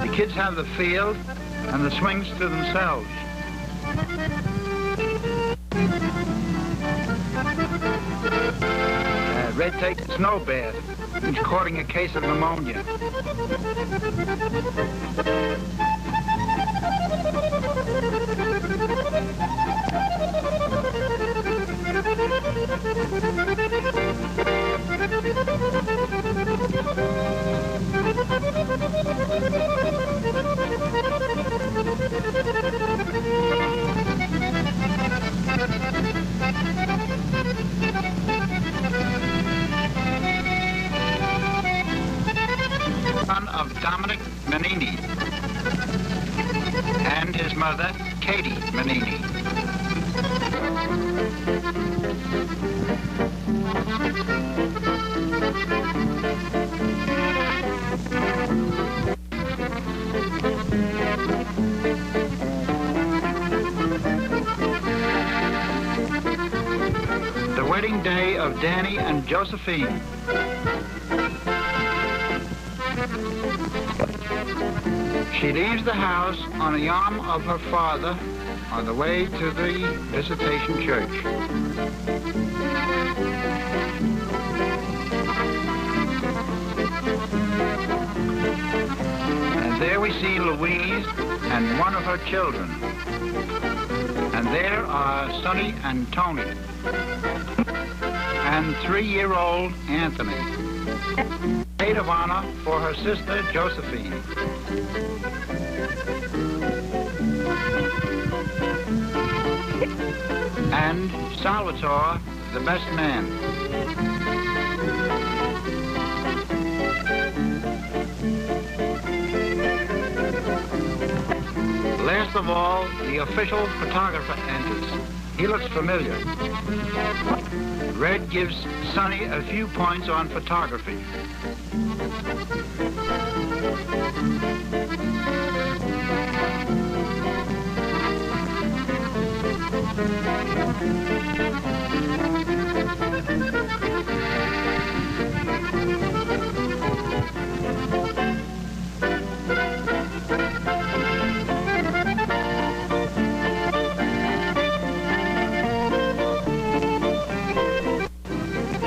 The kids have the field and the swings to themselves. Red takes a snow bath. He's courting a case of pneumonia. Son of Dominic Manini and his mother, Katie Manini. The wedding day of Danny and Josephine. She leaves the house on the arm of her father on the way to the Visitation Church. And there we see Louise and one of her children. And there are Sonny and Tony and 3-year-old Anthony. Maid of honor for her sister Josephine. And Salvatore, the best man. Last of all, the official photographer enters. He looks familiar. Red gives Sonny a few points on photography.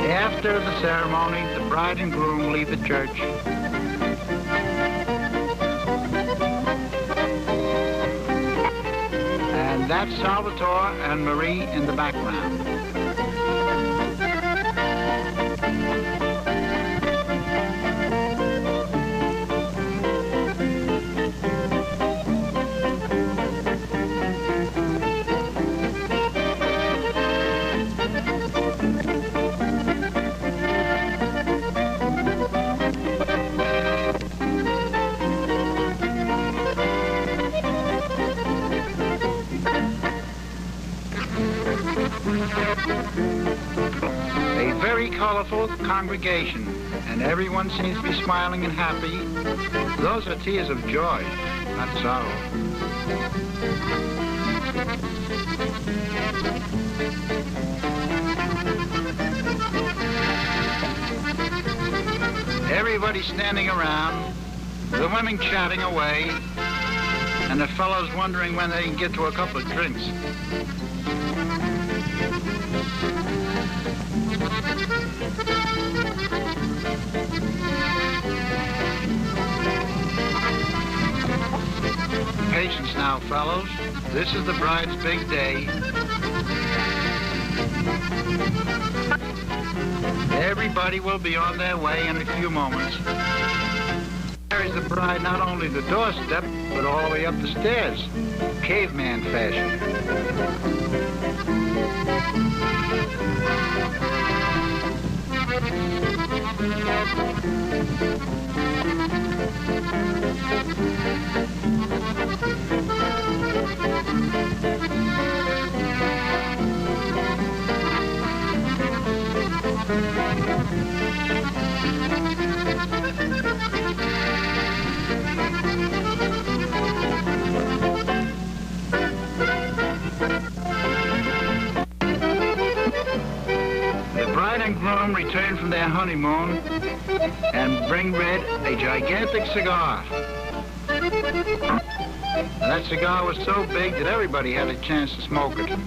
After the ceremony, the bride and groom leave the church. And that's Salvatore and Marie in the background. A very colorful congregation, and everyone seems to be smiling and happy. Those are tears of joy, not sorrow. Everybody's standing around, the women chatting away, and the fellows wondering when they can get to a couple of drinks. Patience now, fellows. This is the bride's big day. Everybody will be on their way in a few moments. Carries the bride not only the doorstep, but all the way up the stairs, caveman fashion. And groom return from their honeymoon and bring Red a gigantic cigar. And that cigar was so big that everybody had a chance to smoke it.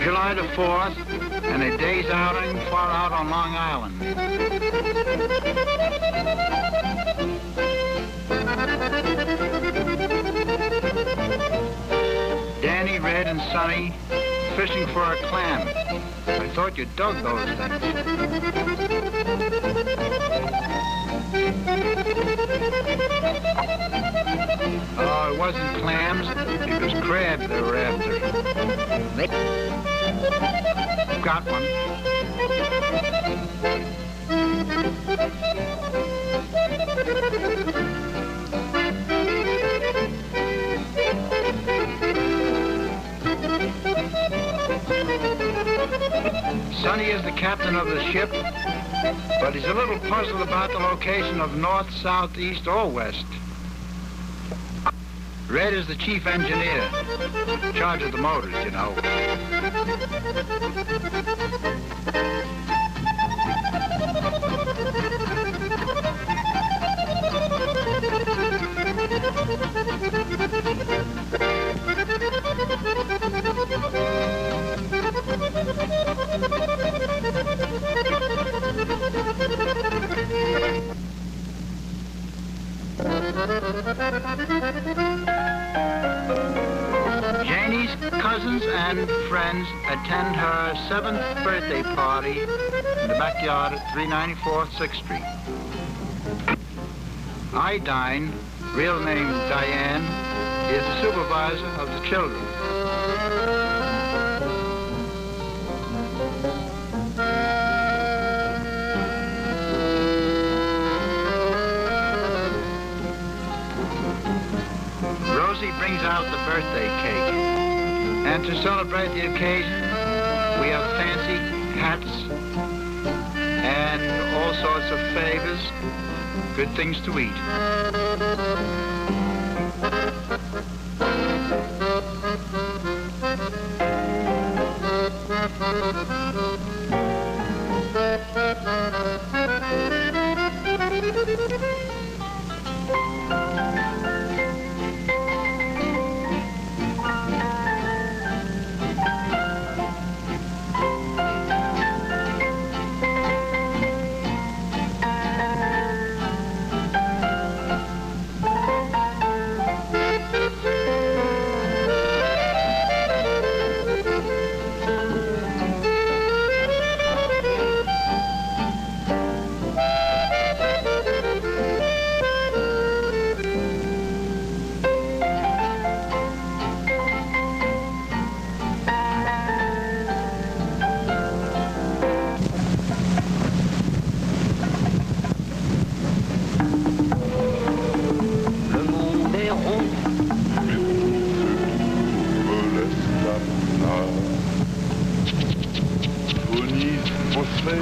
July the 4th, and a day's outing far out on Long Island. Danny, Red, and Sonny fishing for a clam. I thought you dug those things. Oh, it wasn't clams, it was crabs they were after. Got one. Sonny is the captain of the ship, but he's a little puzzled about the location of north, south, east, or west. Red is the chief engineer, in charge of the motors, you know. Janie's cousins and friends attend her 7th birthday party in the backyard at 394 6th Street. I dine, real name Diane, is the supervisor of the children. Rosie brings out the birthday cake. And to celebrate the occasion, we have fancy hats and all sorts of favors, good things to eat.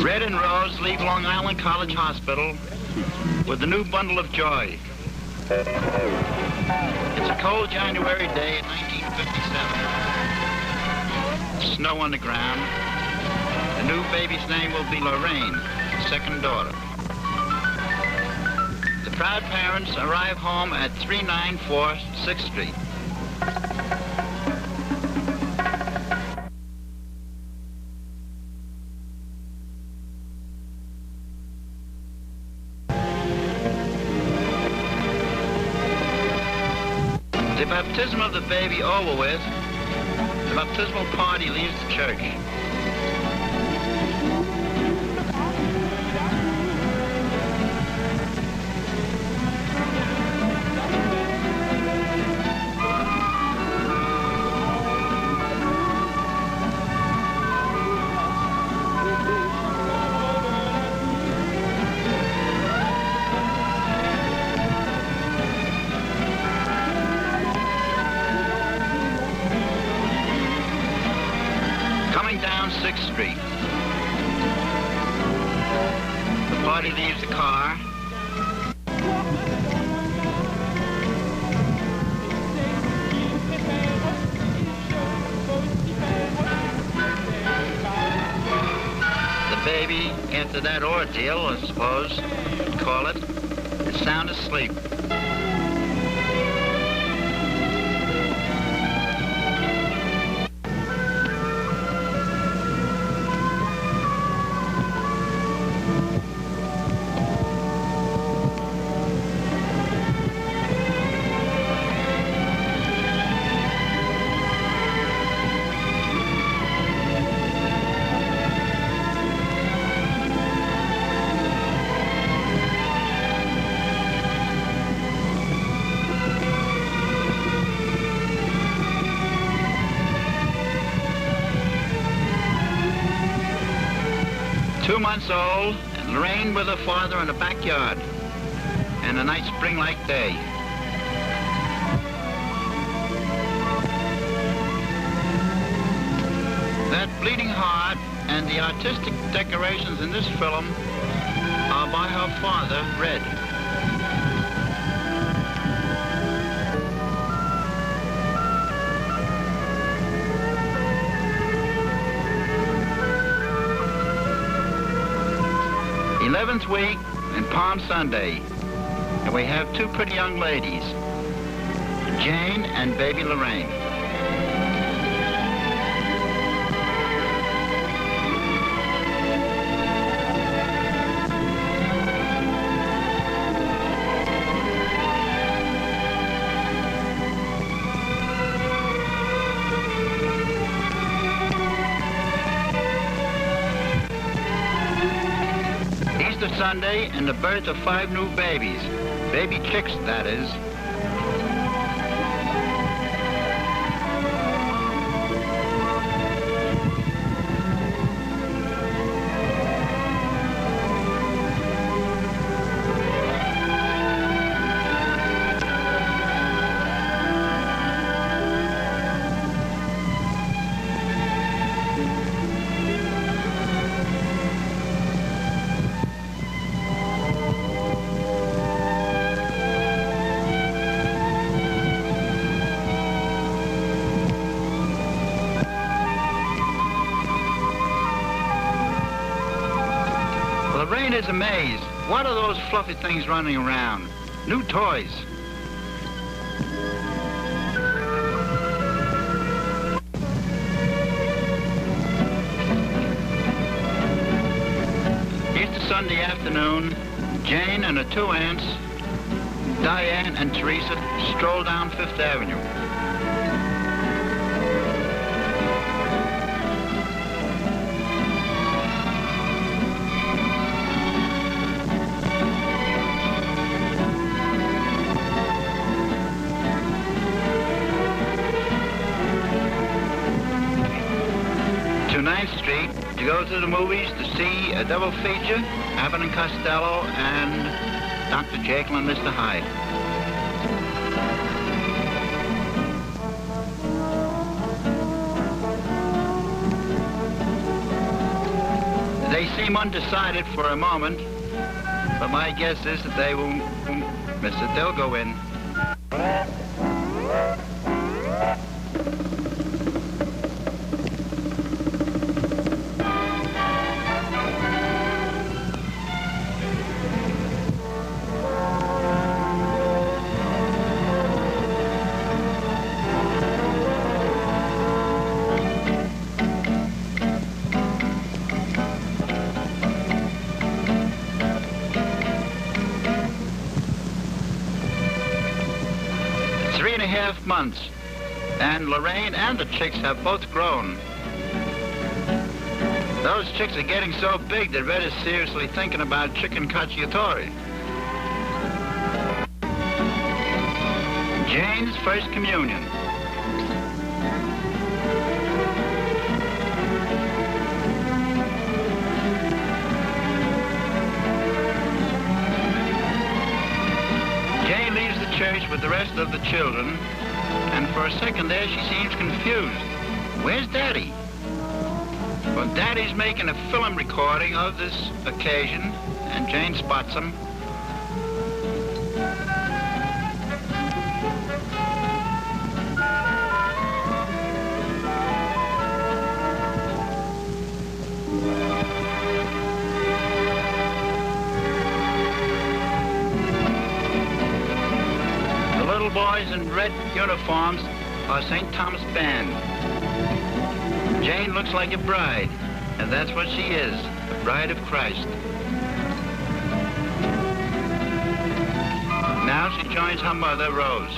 Red and Rose leave Long Island College Hospital with a new bundle of joy. It's a cold January day in 1957. Snow on the ground. The new baby's name will be Lorraine, second daughter. The proud parents arrive home at 394 6th Street. The baptism of the baby over with, the baptismal party leaves the church. coming down 6th Street. The party leaves the car. The baby, after that ordeal, I suppose you'd call it, is sound asleep. Old, and Lorraine with her father in the backyard, and a nice spring-like day. That bleeding heart and the artistic decorations in this film are by her father, Red. th week and Palm Sunday, and we have two pretty young ladies, Jane and baby Lorraine. Sunday and the birth of 5 new babies. Baby chicks, that is. Lorraine is amazed. What are those fluffy things running around? New toys. Easter Sunday afternoon, Jane and her 2 aunts, Diane and Teresa, stroll down 5th Avenue. Street to go to the movies to see a double feature, Abbott and Costello and Dr. Jekyll and Mr. Hyde. They seem undecided for a moment, but my guess is that they won't miss it. They'll go in. Months, and Lorraine and the chicks have both grown. Those chicks are getting so big that Red is seriously thinking about chicken cacciatore. Jane's first communion. Jane leaves the church with the rest of the children, and for a second there she seems confused. Where's Daddy? Well, Daddy's making a film recording of this occasion, and Jane spots him. The little boys in red uniforms are St. Thomas Band. Jane looks like a bride, and that's what she is, a bride of Christ. Now she joins her mother, Rose.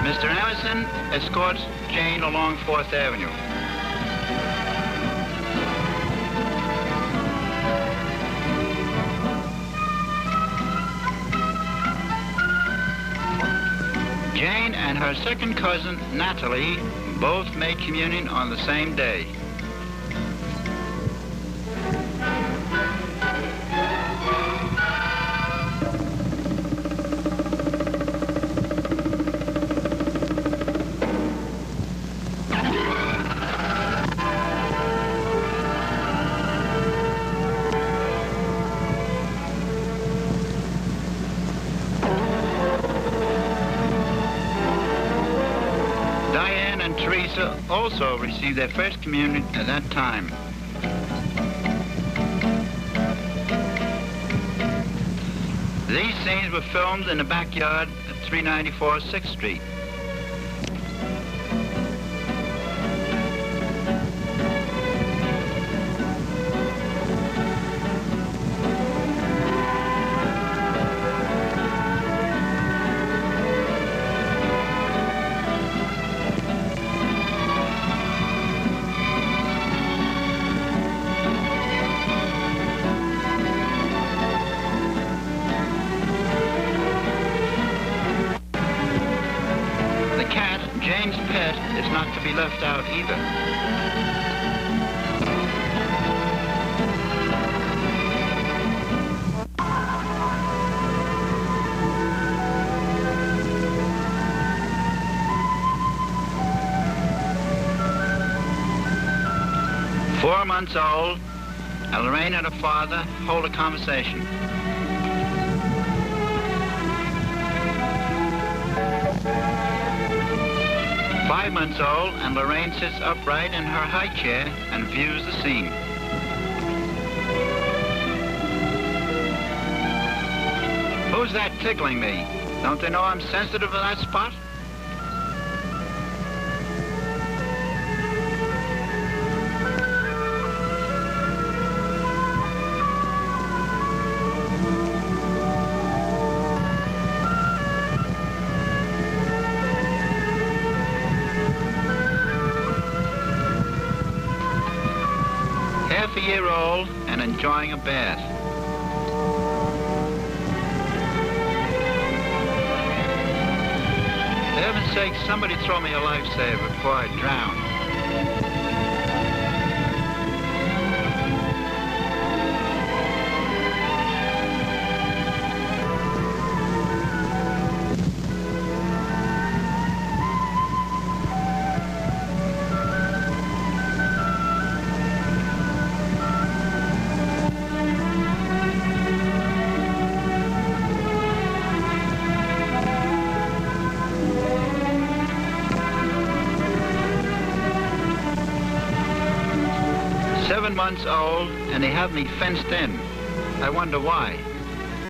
Mr. Emerson escorts Jane along 4th Avenue. Jane and her second cousin, Natalie, both made communion on the same day. Teresa also received their first communion at that time. These scenes were filmed in the backyard at 394 6th Street. Jane's pet is not to be left out either. Four months old, and Lorraine and her father hold a conversation. Five months old, and Lorraine sits upright in her high chair and views the scene. Who's that tickling me? Don't they know I'm sensitive to that spot? Half a year old and enjoying a bath. For heaven's sake, somebody throw me a lifesaver before I drown. Months old, and they have me fenced in. I wonder why.